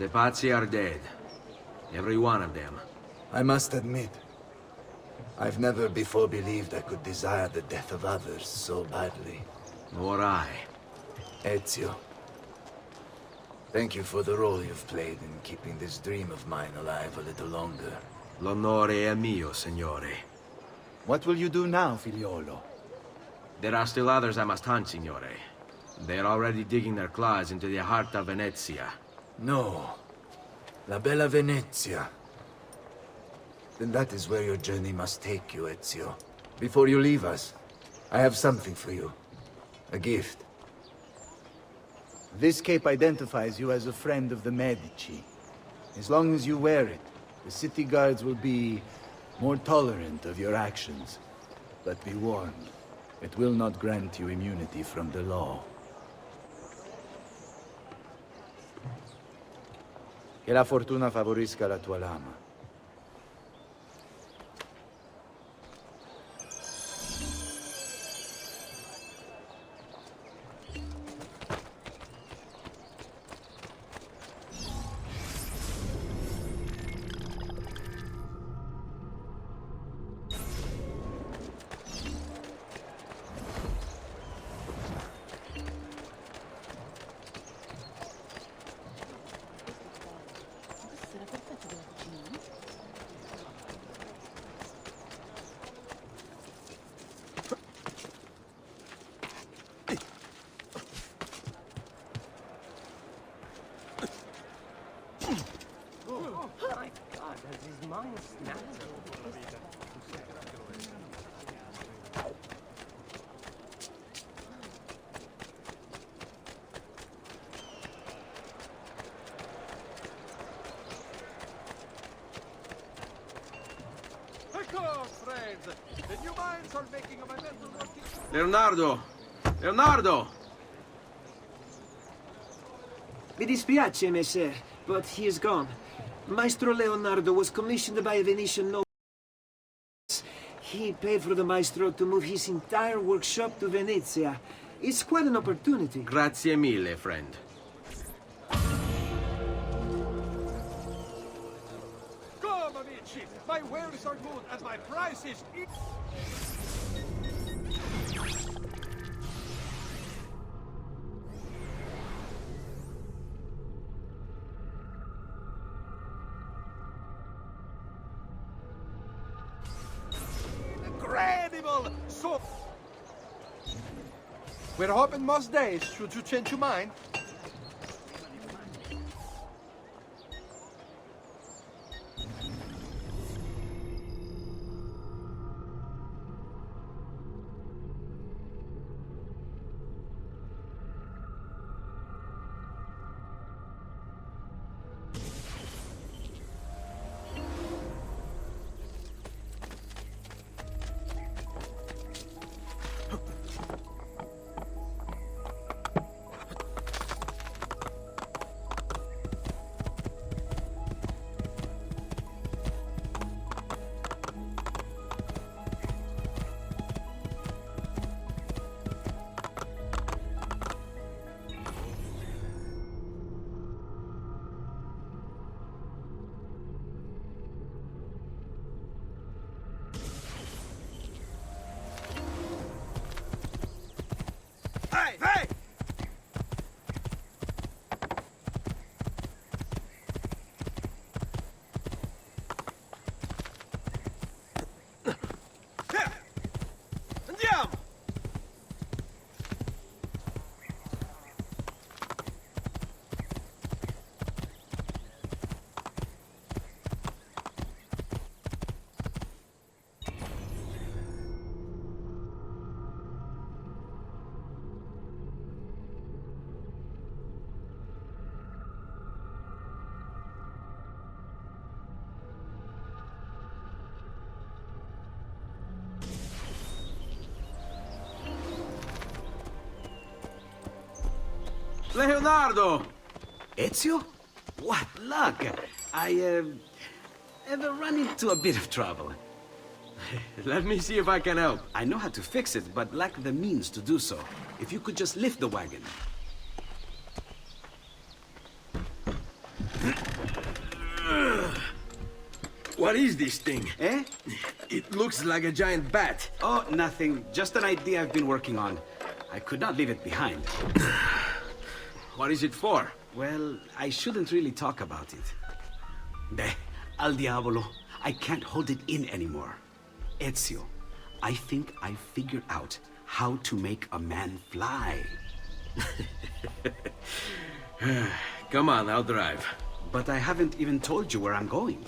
The Pazzi are dead. Every one of them. I must admit, I've never before believed I could desire the death of others so badly. Nor I. Ezio, thank you for the role you've played in keeping this dream of mine alive a little longer. L'onore è mio, signore. What will you do now, figliolo? There are still others I must hunt, signore. They're already digging their claws into the heart of Venezia. No. La bella Venezia. Then that is where your journey must take you, Ezio. Before you leave us, I have something for you. A gift. This cape identifies you as a friend of the Medici. As long as you wear it, the city guards will be more tolerant of your actions. But be warned, it will not grant you immunity from the law. Che la fortuna favorisca la tua lama. Leonardo! Leonardo! Mi dispiace, messer, but he is gone. Maestro Leonardo was commissioned by a Venetian noble. He paid for the maestro to move his entire workshop to Venezia. It's quite an opportunity. Grazie mille, friend. Come, amici! My wares are good and my price is... Incredible! So... We're hoping most days. Should you change your mind? Hey! Hey! Andiamo! Leonardo! Ezio? What luck! I have run into a bit of trouble. Let me see if I can help. I know how to fix it, but lack the means to do so. If you could just lift the wagon. What is this thing? Eh? It looks like a giant bat. Oh, nothing. Just an idea I've been working on. I could not leave it behind. What is it for? Well, I shouldn't really talk about it. Al diavolo. I can't hold it in anymore. Ezio, I think I figured out how to make a man fly. Come on, I'll drive. But I haven't even told you where I'm going.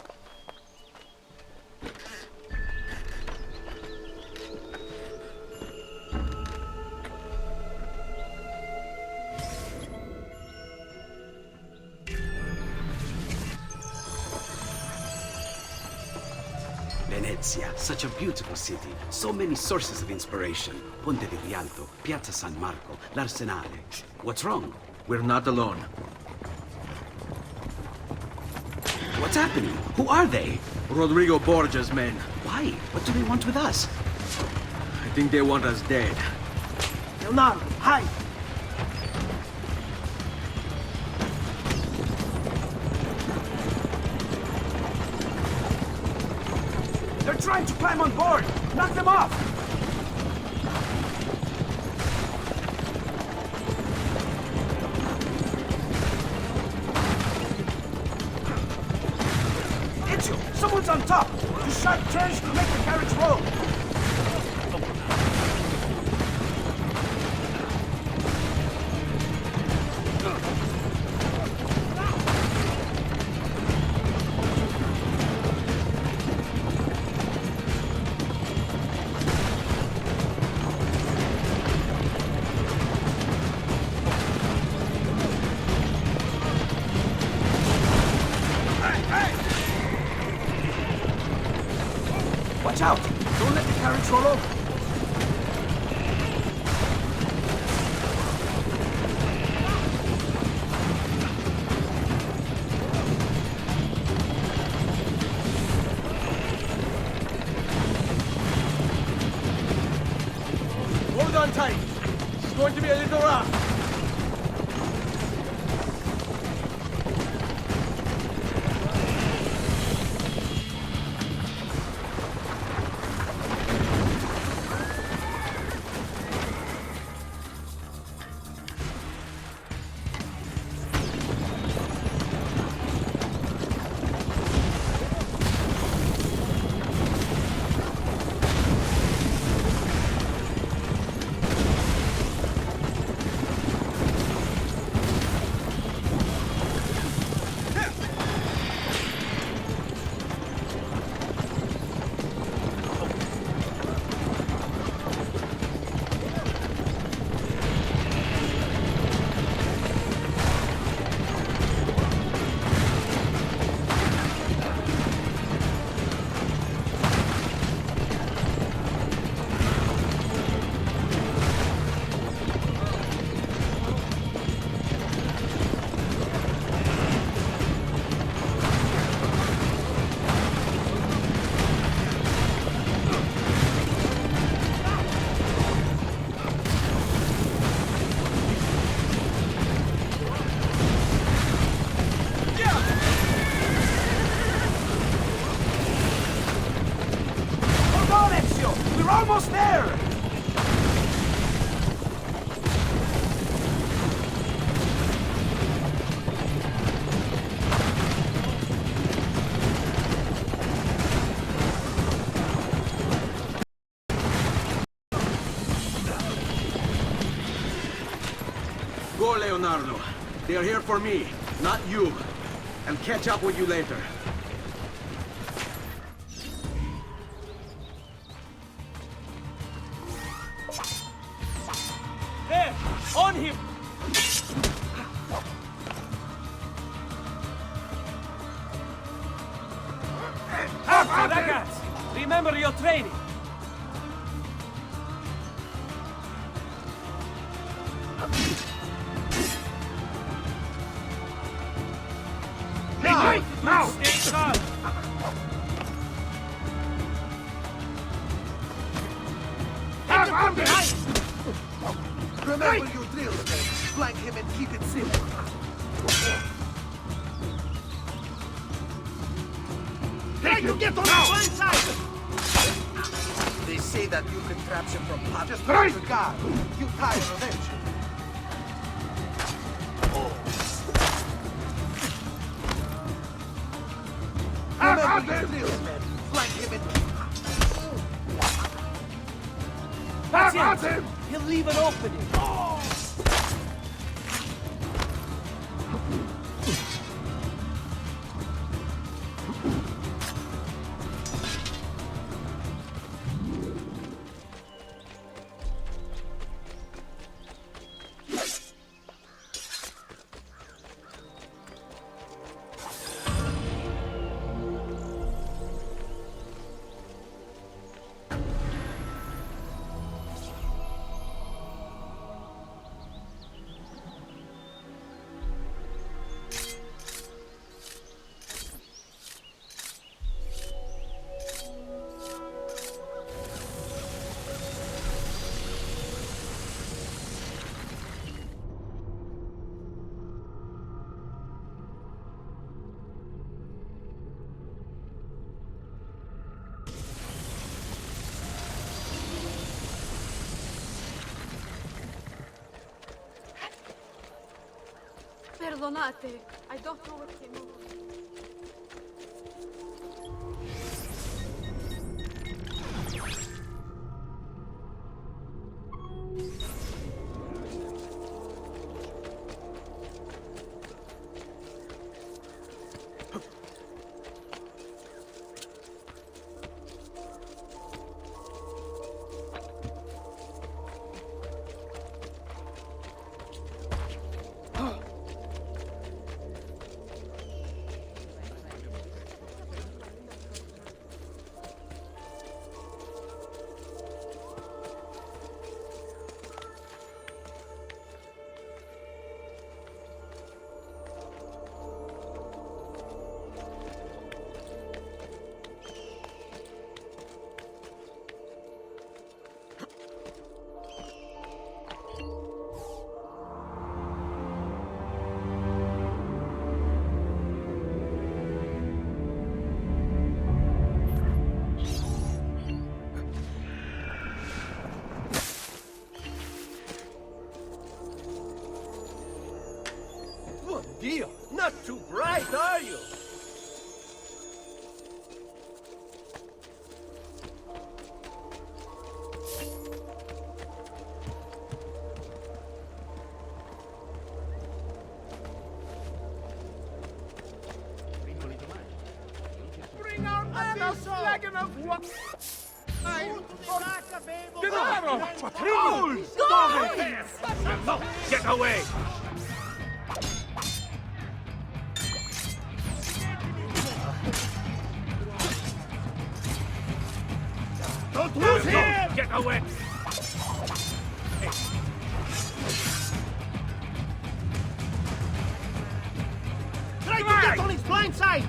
Venezia, such a beautiful city. So many sources of inspiration. Ponte di Rialto, Piazza San Marco, l'Arsenale. What's wrong? We're not alone. What's happening? Who are they? Rodrigo Borgia's men. Why? What do they want with us? I think they want us dead. Leonardo, hide! They're trying to climb on board! Knock them off! Ezio! Someone's on top! The sharp turns to make the carriage roll! Watch out! Don't let the carriage roll over! Hold on tight. It's going to be a little rough. We're almost there! Go, Leonardo. They are here for me, not you. I'll catch up with you later. There! On him! After, ragazzi! Remember your training! Now! Stay calm! Take it from behind! Remember your drills, men. Flank him and keep it simple. Try to get on the blind side! They say that you can trap him from pop. Just try to guard. You tire eventually. Remember your drills, men. Flank him and That's him! He'll leave an opening. Perdonate, I don't know what came over. deal. Not too bright, are you? Bring out a flagon of wine! Denaro! Hold! Stop it! No, get away! Don't lose him! Get away! Try to get on his blind side!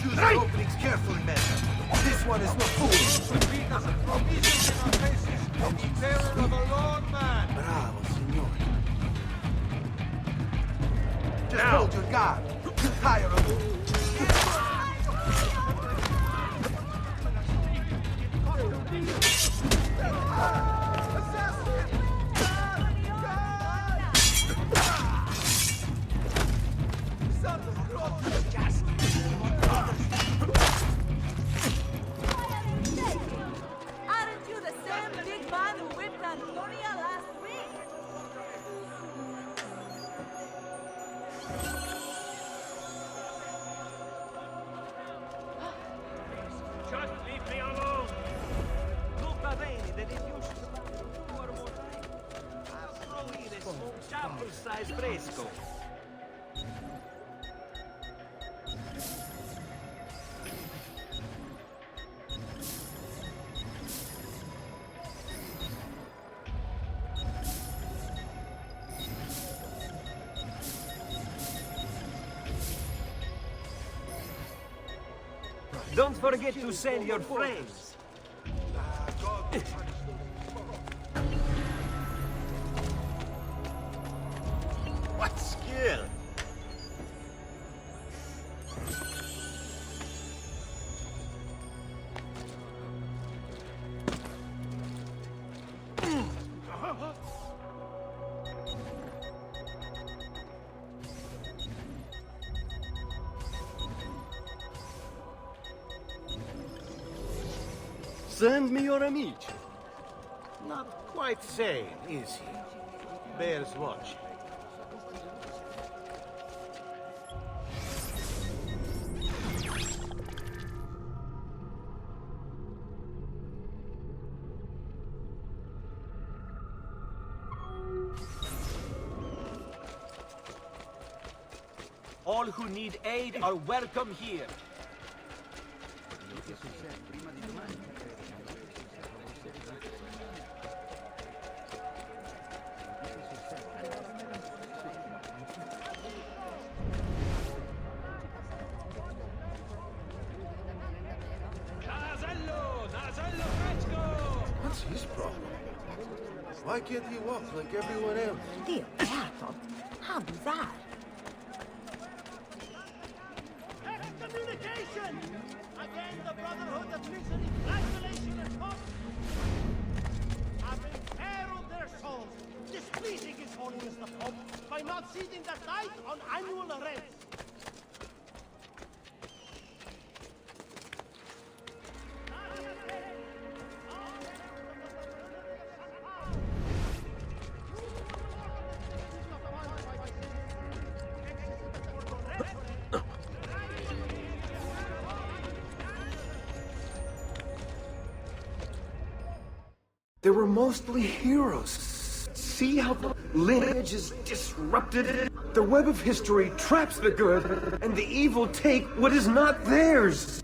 Choose your openings carefully, men. This one is no fool. Terror of a lord man! Bravo, signore. Just hold your guard. You're tired of it. Aren't you the same big man who whipped Antonia last week? Just leave me alone! Look, bene, that if you should survive 2 or more nights, I'll throw in a smoked apple-sized fresco. Don't forget to send your friends. What skill! Send me your amici. Not quite sane, is he? Bears watching. All who need aid are welcome here. What's his problem? Why can't he walk like everyone else? Dio beato. How bizarre. Excommunication! Again, the Brotherhood of Misery, flagellation, and torture have imperiled their souls, displeasing His Holiness the Pope by not seizing the tithe on annual rents. They were mostly heroes. See how the lineage is disrupted? The web of history traps the good, and the evil take what is not theirs.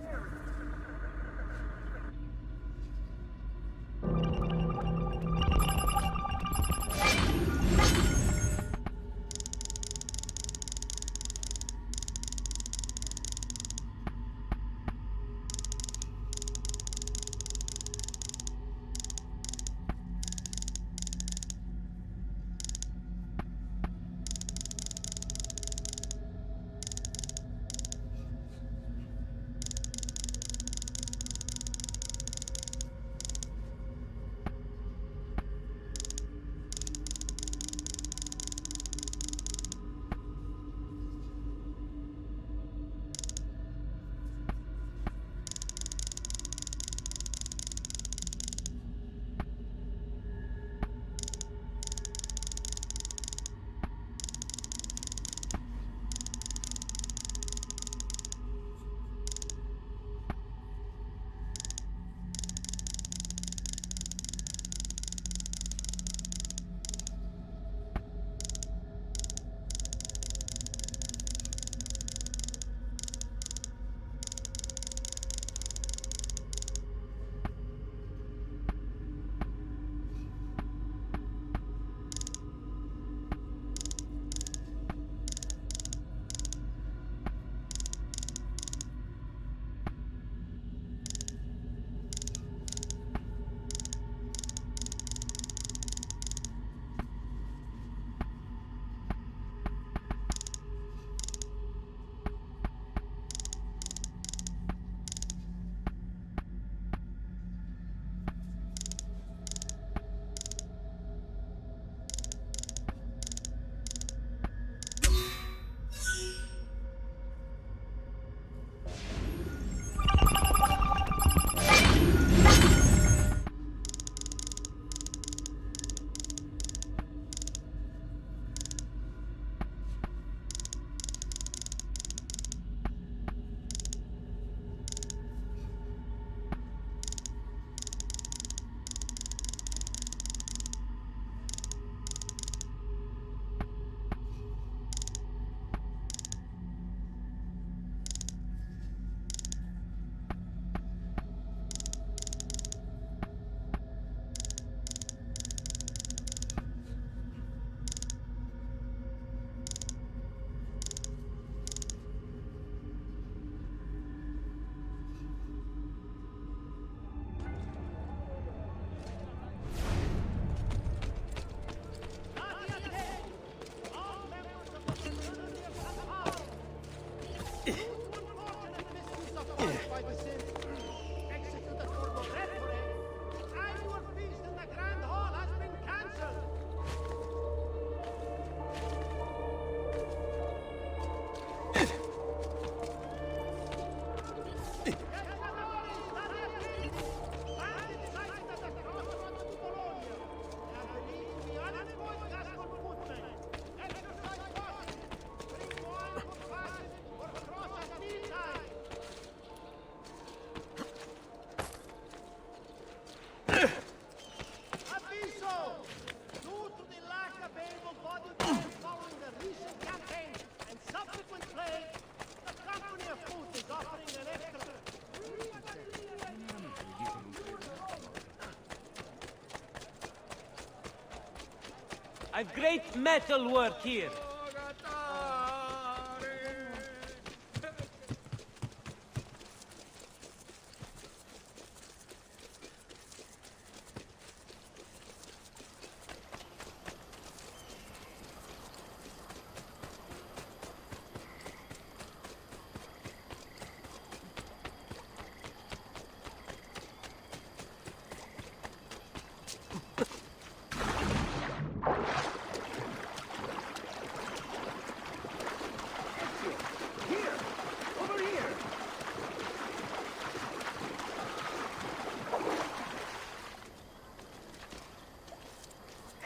I've great metal work here.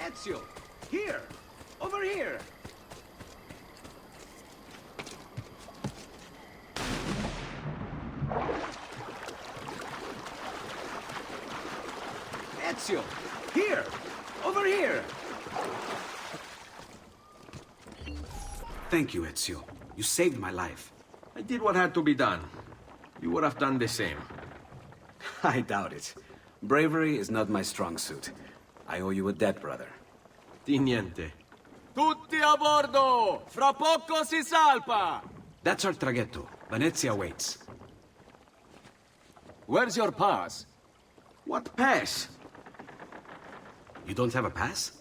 Ezio, here! Over here! Ezio, here! Over here! Thank you, Ezio. You saved my life. I did what had to be done. You would have done the same. I doubt it. Bravery is not my strong suit. I owe you a debt, brother. Di niente. Tutti a bordo! Fra poco si salpa! That's our traghetto. Venezia waits. Where's your pass? What pass? You don't have a pass?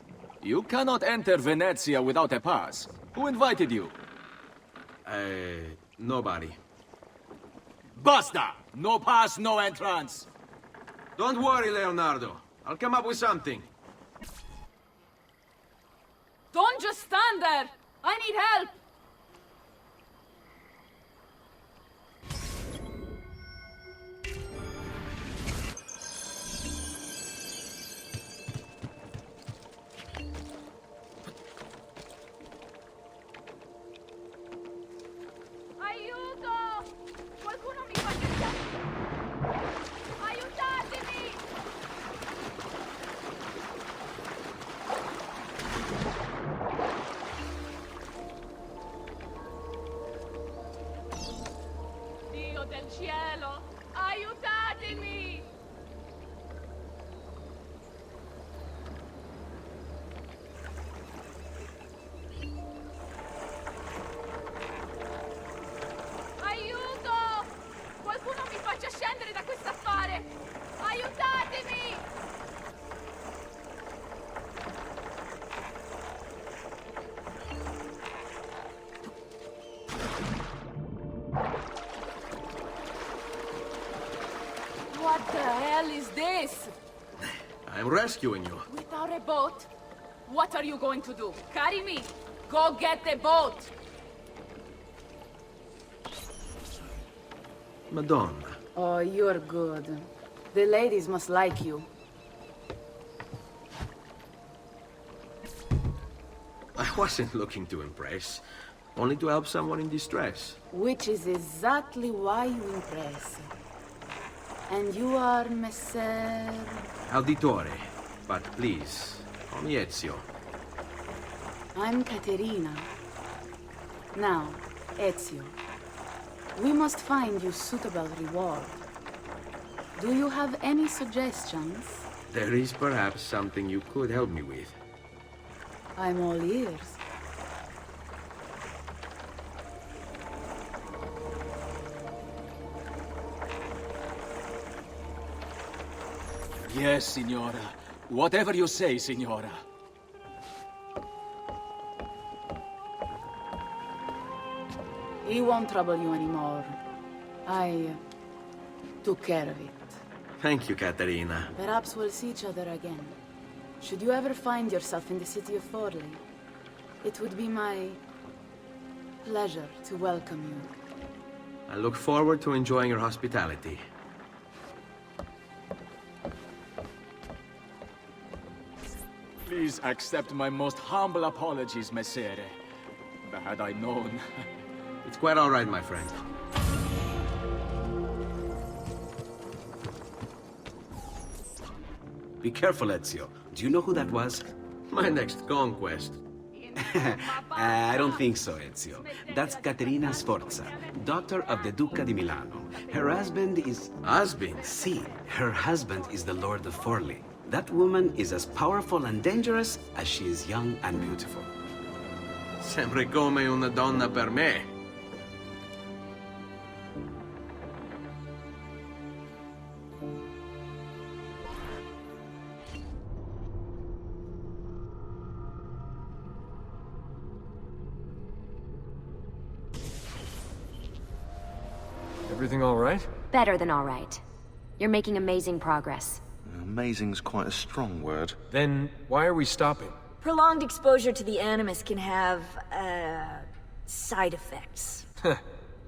You cannot enter Venezia without a pass. Who invited you? Nobody. Basta! No pass, no entrance! Don't worry, Leonardo. I'll come up with something. Don't just stand there! I need help! Aiuto! Qualcuno mi faccia... Aiutatemi! Dio del cielo! Aiutatemi! Aiuto! Qualcuno mi faccia scendere da quest'affare! Aiutatemi! What the hell is this? I'm rescuing you. Without a boat? What are you going to do? Carry me! Go get the boat! Madonna. Oh, you're good. The ladies must like you. I wasn't looking to impress. Only to help someone in distress. Which is exactly why you impress. And you are Messer... Auditore. But please, call me Ezio. I'm Caterina. Now, Ezio. We must find you suitable reward. Do you have any suggestions? There is perhaps something you could help me with. I'm all ears. Yes, signora. Whatever you say, signora. He won't trouble you anymore. I took care of it. Thank you, Caterina. Perhaps we'll see each other again. Should you ever find yourself in the city of Forli, it would be my pleasure to welcome you. I look forward to enjoying your hospitality. Please accept my most humble apologies, Messere. Had I known... It's quite all right, my friend. Be careful, Ezio. Do you know who that was? My next conquest. I don't think so, Ezio. That's Caterina Sforza, daughter of the Duca di Milano. Her husband is... Husband? See, her husband is the Lord of Forli. That woman is as powerful and dangerous as she is young and beautiful. Sempre come una donna per me. Everything all right? Better than all right. You're making amazing progress. Amazing's quite a strong word. Then why are we stopping? Prolonged exposure to the Animus can have, side effects.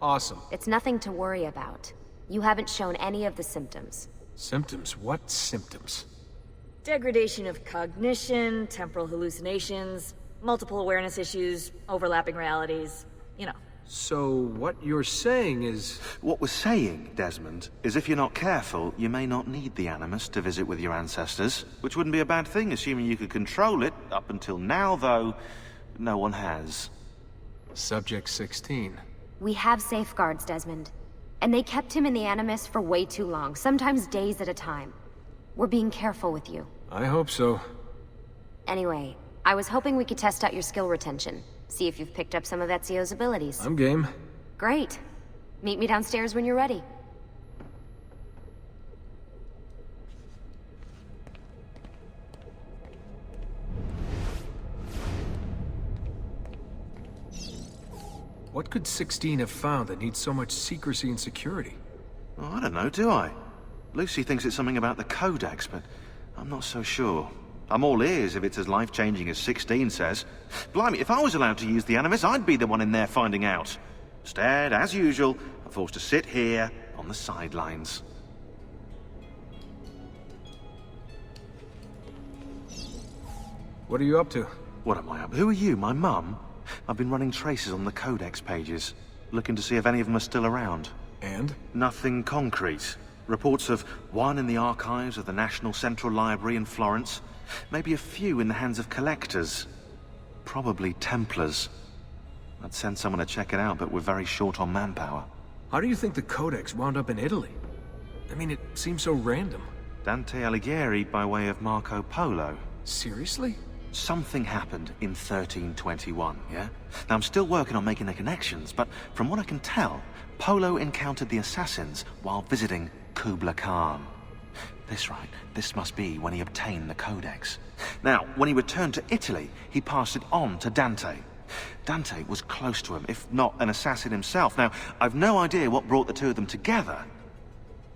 Awesome. It's nothing to worry about. You haven't shown any of the symptoms. Symptoms? What symptoms? Degradation of cognition, temporal hallucinations, multiple awareness issues, overlapping realities, you know. So what you're saying is... What we're saying, Desmond, is if you're not careful, you may not need the Animus to visit with your ancestors, which wouldn't be a bad thing, assuming you could control it. Up until now, though, no one has. Subject 16. We have safeguards, Desmond. And they kept him in the Animus for way too long, sometimes days at a time. We're being careful with you. I hope so. Anyway, I was hoping we could test out your skill retention. See if you've picked up some of Ezio's abilities. I'm game. Great. Meet me downstairs when you're ready. What could 16 have found that needs so much secrecy and security? Oh, I don't know, do I? Lucy thinks it's something about the Codex, but I'm not so sure. I'm all ears if it's as life-changing as 16 says. Blimey, if I was allowed to use the Animus, I'd be the one in there finding out. Instead, as usual, I'm forced to sit here on the sidelines. What are you up to? What am I up to? Who are you, my mum? I've been running traces on the Codex pages, looking to see if any of them are still around. And? Nothing concrete. Reports of one in the archives of the National Central Library in Florence. Maybe a few in the hands of collectors. Probably Templars. I'd send someone to check it out, but we're very short on manpower. How do you think the Codex wound up in Italy? I mean, it seems so random. Dante Alighieri by way of Marco Polo. Seriously? Something happened in 1321, yeah? Now, I'm still working on making the connections, but from what I can tell, Polo encountered the assassins while visiting Kubla Khan. This must be when he obtained the Codex. Now, when he returned to Italy, he passed it on to Dante. Dante was close to him, if not an assassin himself. Now, I've no idea what brought the two of them together,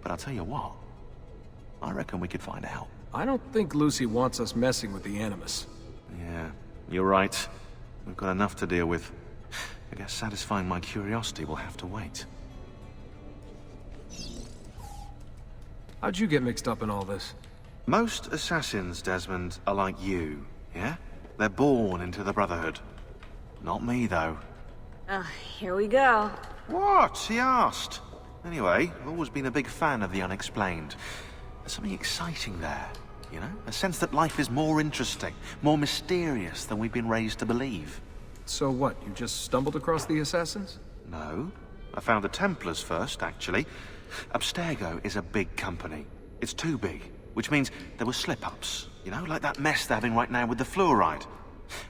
but I'll tell you what, I reckon we could find out. I don't think Lucy wants us messing with the Animus. Yeah, you're right. We've got enough to deal with. I guess satisfying my curiosity will have to wait. How'd you get mixed up in all this? Most assassins, Desmond, are like you, yeah? They're born into the Brotherhood. Not me, though. Here we go. What? He asked. Anyway, I've always been a big fan of the unexplained. There's something exciting there, you know? A sense that life is more interesting, more mysterious than we've been raised to believe. So what, you just stumbled across the assassins? No. I found the Templars first, actually. Abstergo is a big company. It's too big, which means there were slip-ups, you know, like that mess they're having right now with the fluoride.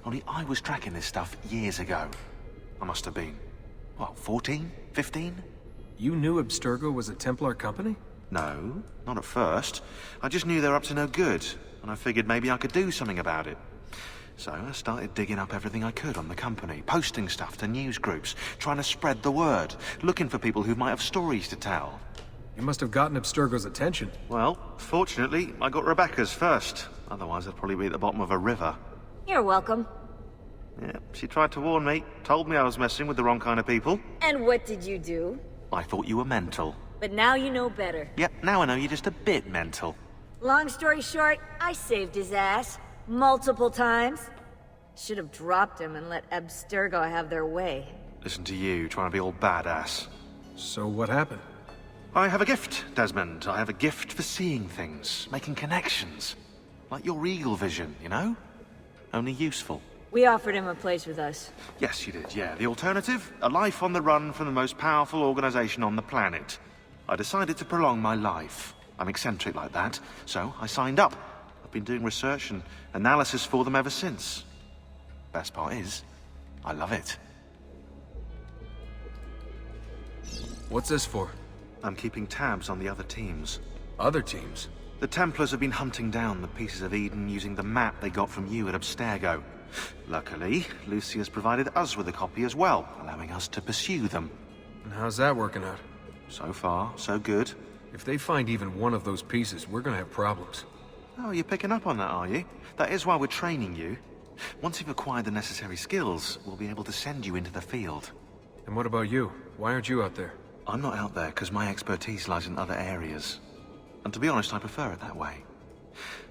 Only I was tracking this stuff years ago. I must have been, what, 14? 15? You knew Abstergo was a Templar company? No, not at first. I just knew they were up to no good, and I figured maybe I could do something about it. So I started digging up everything I could on the company, posting stuff to news groups, trying to spread the word, looking for people who might have stories to tell. You must have gotten Abstergo's attention. Well, fortunately, I got Rebecca's first. Otherwise, I'd probably be at the bottom of a river. You're welcome. Yeah, she tried to warn me, told me I was messing with the wrong kind of people. And what did you do? I thought you were mental. But now you know better. Yep, now I know you're just a bit mental. Long story short, I saved his ass. Multiple times. Should have dropped him and let Abstergo have their way. Listen to you, trying to be all badass. So what happened? I have a gift, Desmond. I have a gift for seeing things, making connections. Like your eagle vision, you know? Only useful. We offered him a place with us. Yes, you did, yeah. The alternative? A life on the run from the most powerful organization on the planet. I decided to prolong my life. I'm eccentric like that, so I signed up. I've been doing research and analysis for them ever since. Best part is, I love it. What's this for? I'm keeping tabs on the other teams. Other teams? The Templars have been hunting down the pieces of Eden using the map they got from you at Abstergo. Luckily, Lucy has provided us with a copy as well, allowing us to pursue them. And how's that working out? So far, so good. If they find even one of those pieces, we're gonna have problems. Oh, you're picking up on that, are you? That is why we're training you. Once you've acquired the necessary skills, we'll be able to send you into the field. And what about you? Why aren't you out there? I'm not out there because my expertise lies in other areas. And to be honest, I prefer it that way.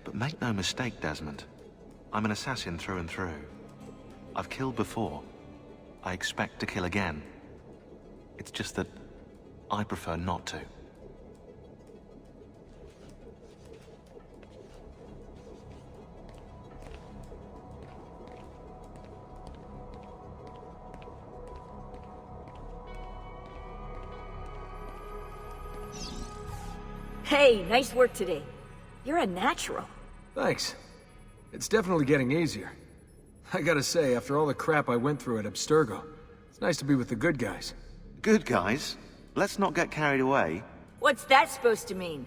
But make no mistake, Desmond. I'm an assassin through and through. I've killed before. I expect to kill again. It's just that I prefer not to. Hey, nice work today. You're a natural. Thanks. It's definitely getting easier. I gotta say, after all the crap I went through at Abstergo, it's nice to be with the good guys. Good guys? Let's not get carried away. What's that supposed to mean?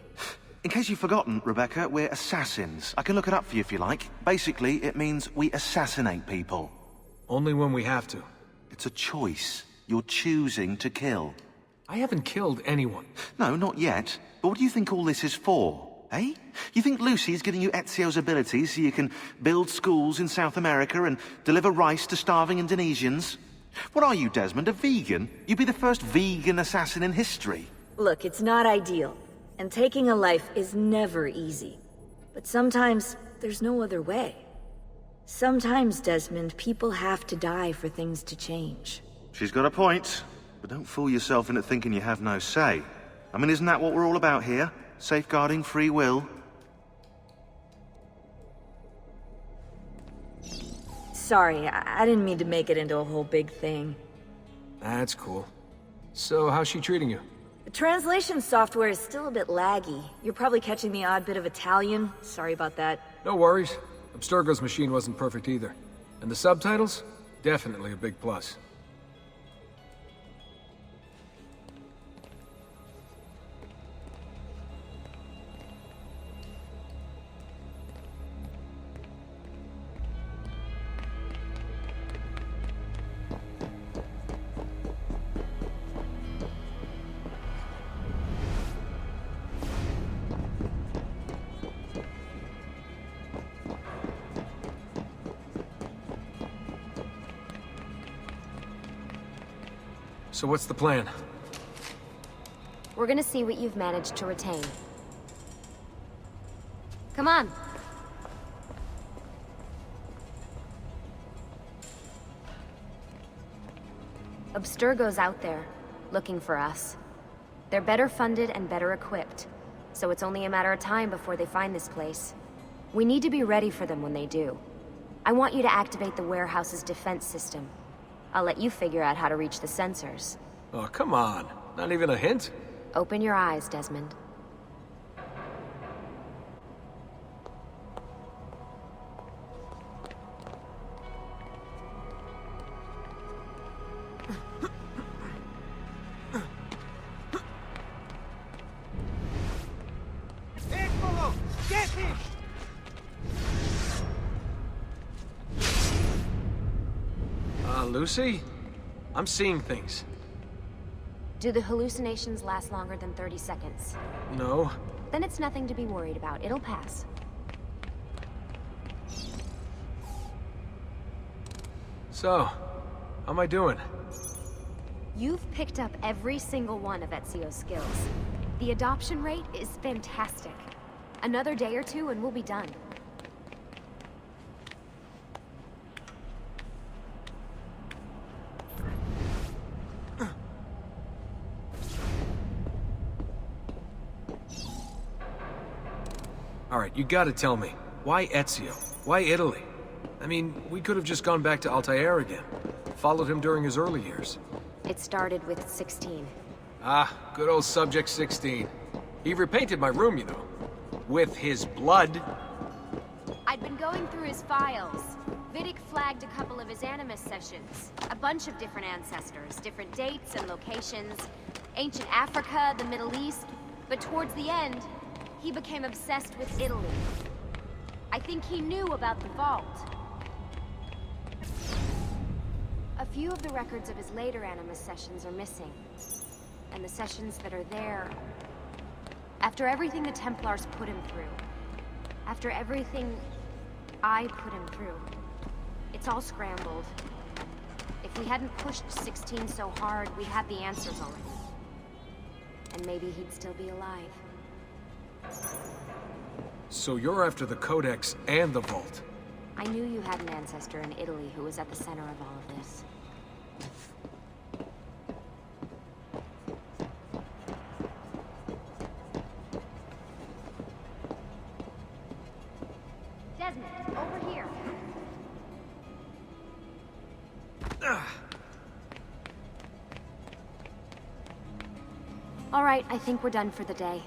In case you've forgotten, Rebecca, we're assassins. I can look it up for you if you like. Basically, it means we assassinate people. Only when we have to. It's a choice. You're choosing to kill. I haven't killed anyone. No, not yet. But what do you think all this is for? Eh? You think Lucy's giving you Ezio's abilities so you can build schools in South America and deliver rice to starving Indonesians? What are you, Desmond, a vegan? You'd be the first vegan assassin in history. Look, it's not ideal. And taking a life is never easy. But sometimes, there's no other way. Sometimes, Desmond, people have to die for things to change. She's got a point. But don't fool yourself into thinking you have no say. I mean, isn't that what we're all about here? Safeguarding free will? Sorry, I didn't mean to make it into a whole big thing. That's cool. So, how's she treating you? The translation software is still a bit laggy. You're probably catching the odd bit of Italian. Sorry about that. No worries. Abstergo's machine wasn't perfect either. And the subtitles? Definitely a big plus. So what's the plan? We're gonna see what you've managed to retain. Come on. Abstergo's out there, looking for us. They're better funded and better equipped, so it's only a matter of time before they find this place. We need to be ready for them when they do. I want you to activate the warehouse's defense system. I'll let you figure out how to reach the sensors. Oh, come on. Not even a hint? Open your eyes, Desmond. Eccolo! Get him! Lucy? I'm seeing things. Do the hallucinations last longer than 30 seconds? No. Then it's nothing to be worried about. It'll pass. So, how am I doing? You've picked up every single one of Ezio's skills. The adoption rate is fantastic. Another day or two and we'll be done. Alright, you gotta tell me. Why Ezio? Why Italy? I mean, we could have just gone back to Altair again. Followed him during his early years. It started with 16. Ah, good old Subject 16. He repainted my room, you know. With his blood. I'd been going through his files. Vidic flagged a couple of his Animus sessions. A bunch of different ancestors, different dates and locations. Ancient Africa, the Middle East. But towards the end, he became obsessed with Italy. I think he knew about the vault. A few of the records of his later Animus sessions are missing. And the sessions that are there... After everything the Templars put him through, after everything I put him through, it's all scrambled. If we hadn't pushed 16 so hard, we'd have the answers already. And maybe he'd still be alive. So you're after the Codex and the Vault? I knew you had an ancestor in Italy who was at the center of all of this. Desmond, over here. All right, I think we're done for the day.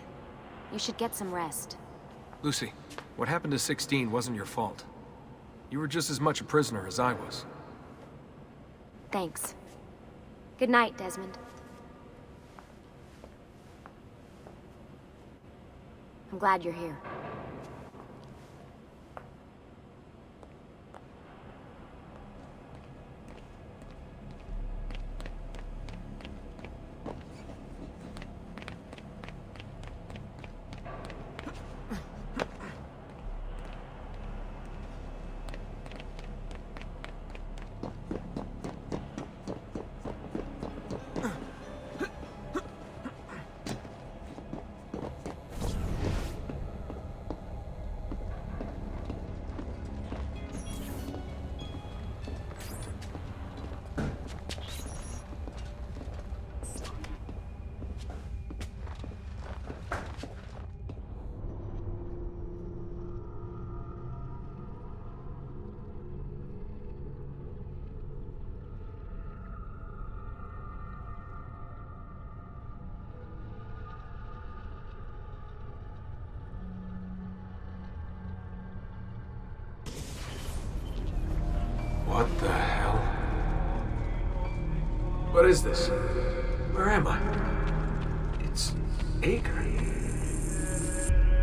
You should get some rest. Lucy, what happened to 16 wasn't your fault. You were just as much a prisoner as I was. Thanks. Good night, Desmond. I'm glad you're here. What the hell? What is this? Where am I? It's Acre.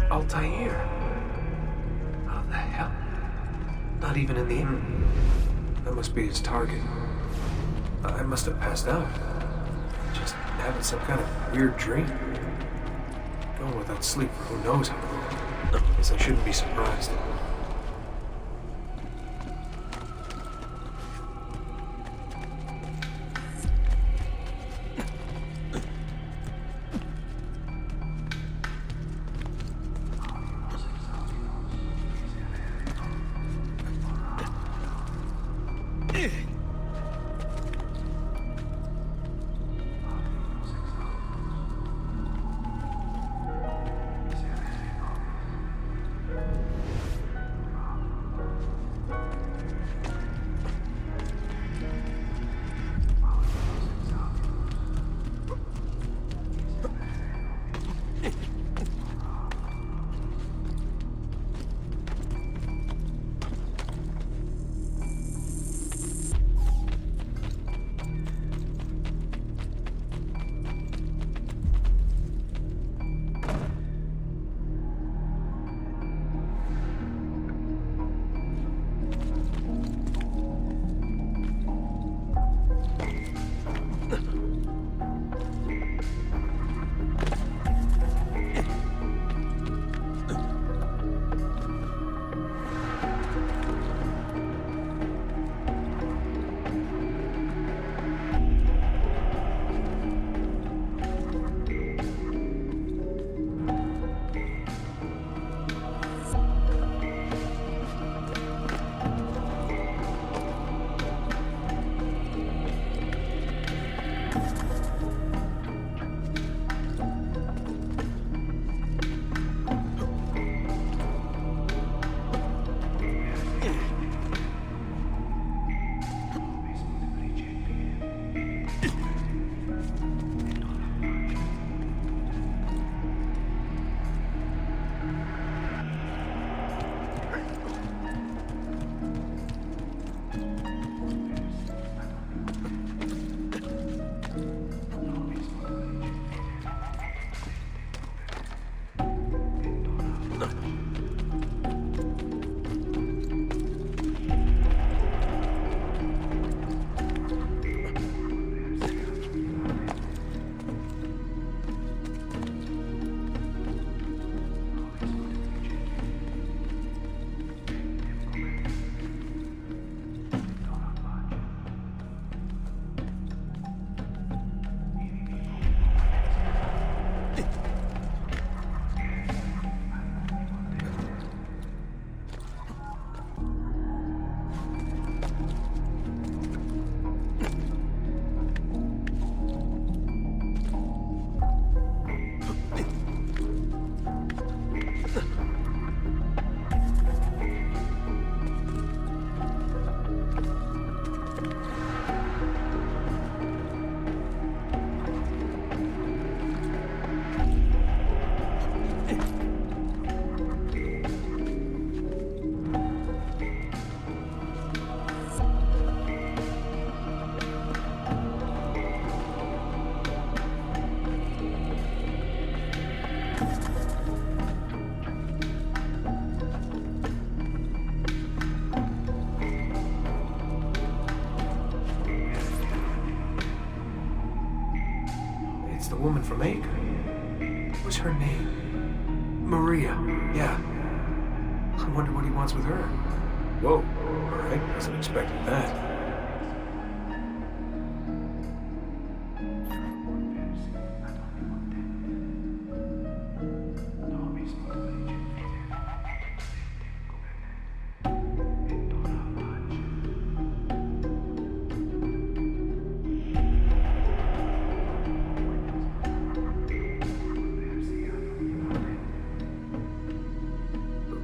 Altair. How the hell? Not even in the inn. That must be his target. I must have passed out. Just having some kind of weird dream. Going without sleep for who knows how long. Guess I shouldn't be surprised. the woman from Acre. What was her name? Maria, yeah. I wonder what he wants with her. Whoa, alright, wasn't expecting that.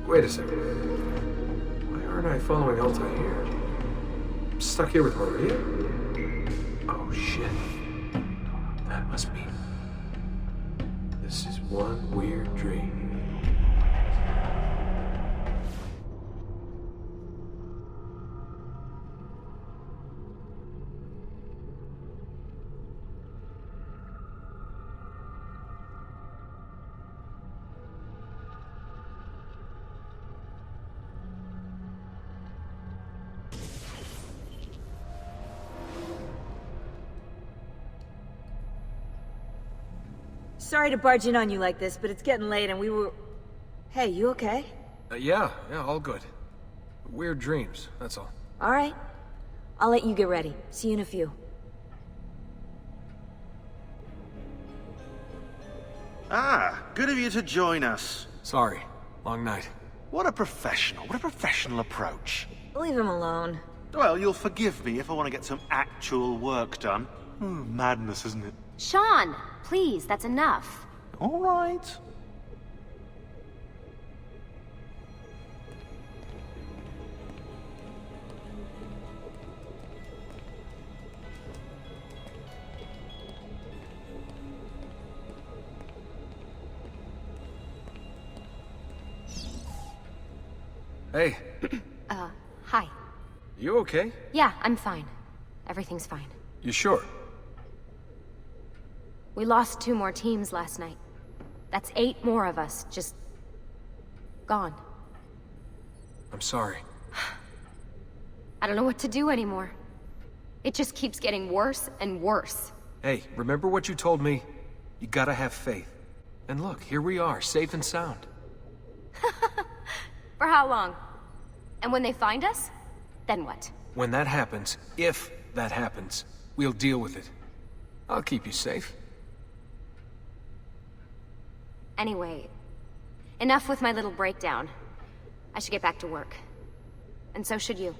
Wait a second. Why aren't I following Alta here? I'm stuck here with Maria? Oh shit. That must be... This is one weird dream. Sorry to barge in on you like this, but it's getting late and we were... Hey, you okay? Yeah, all good. Weird dreams, that's all. Alright. I'll let you get ready. See you in a few. Ah, good of you to join us. Sorry, long night. What a professional approach. Leave him alone. Well, you'll forgive me if I want to get some actual work done. Madness, isn't it? Sean, please, that's enough. All right. Hey. Hi. You okay? Yeah, I'm fine. Everything's fine. You sure? We lost 2 more teams last night. That's 8 more of us, just... gone. I'm sorry. I don't know what to do anymore. It just keeps getting worse and worse. Hey, remember what you told me? You gotta have faith. And look, here we are, safe and sound. For how long? And when they find us, then what? When that happens, if that happens, we'll deal with it. I'll keep you safe. Anyway, enough with my little breakdown. I should get back to work. And so should you.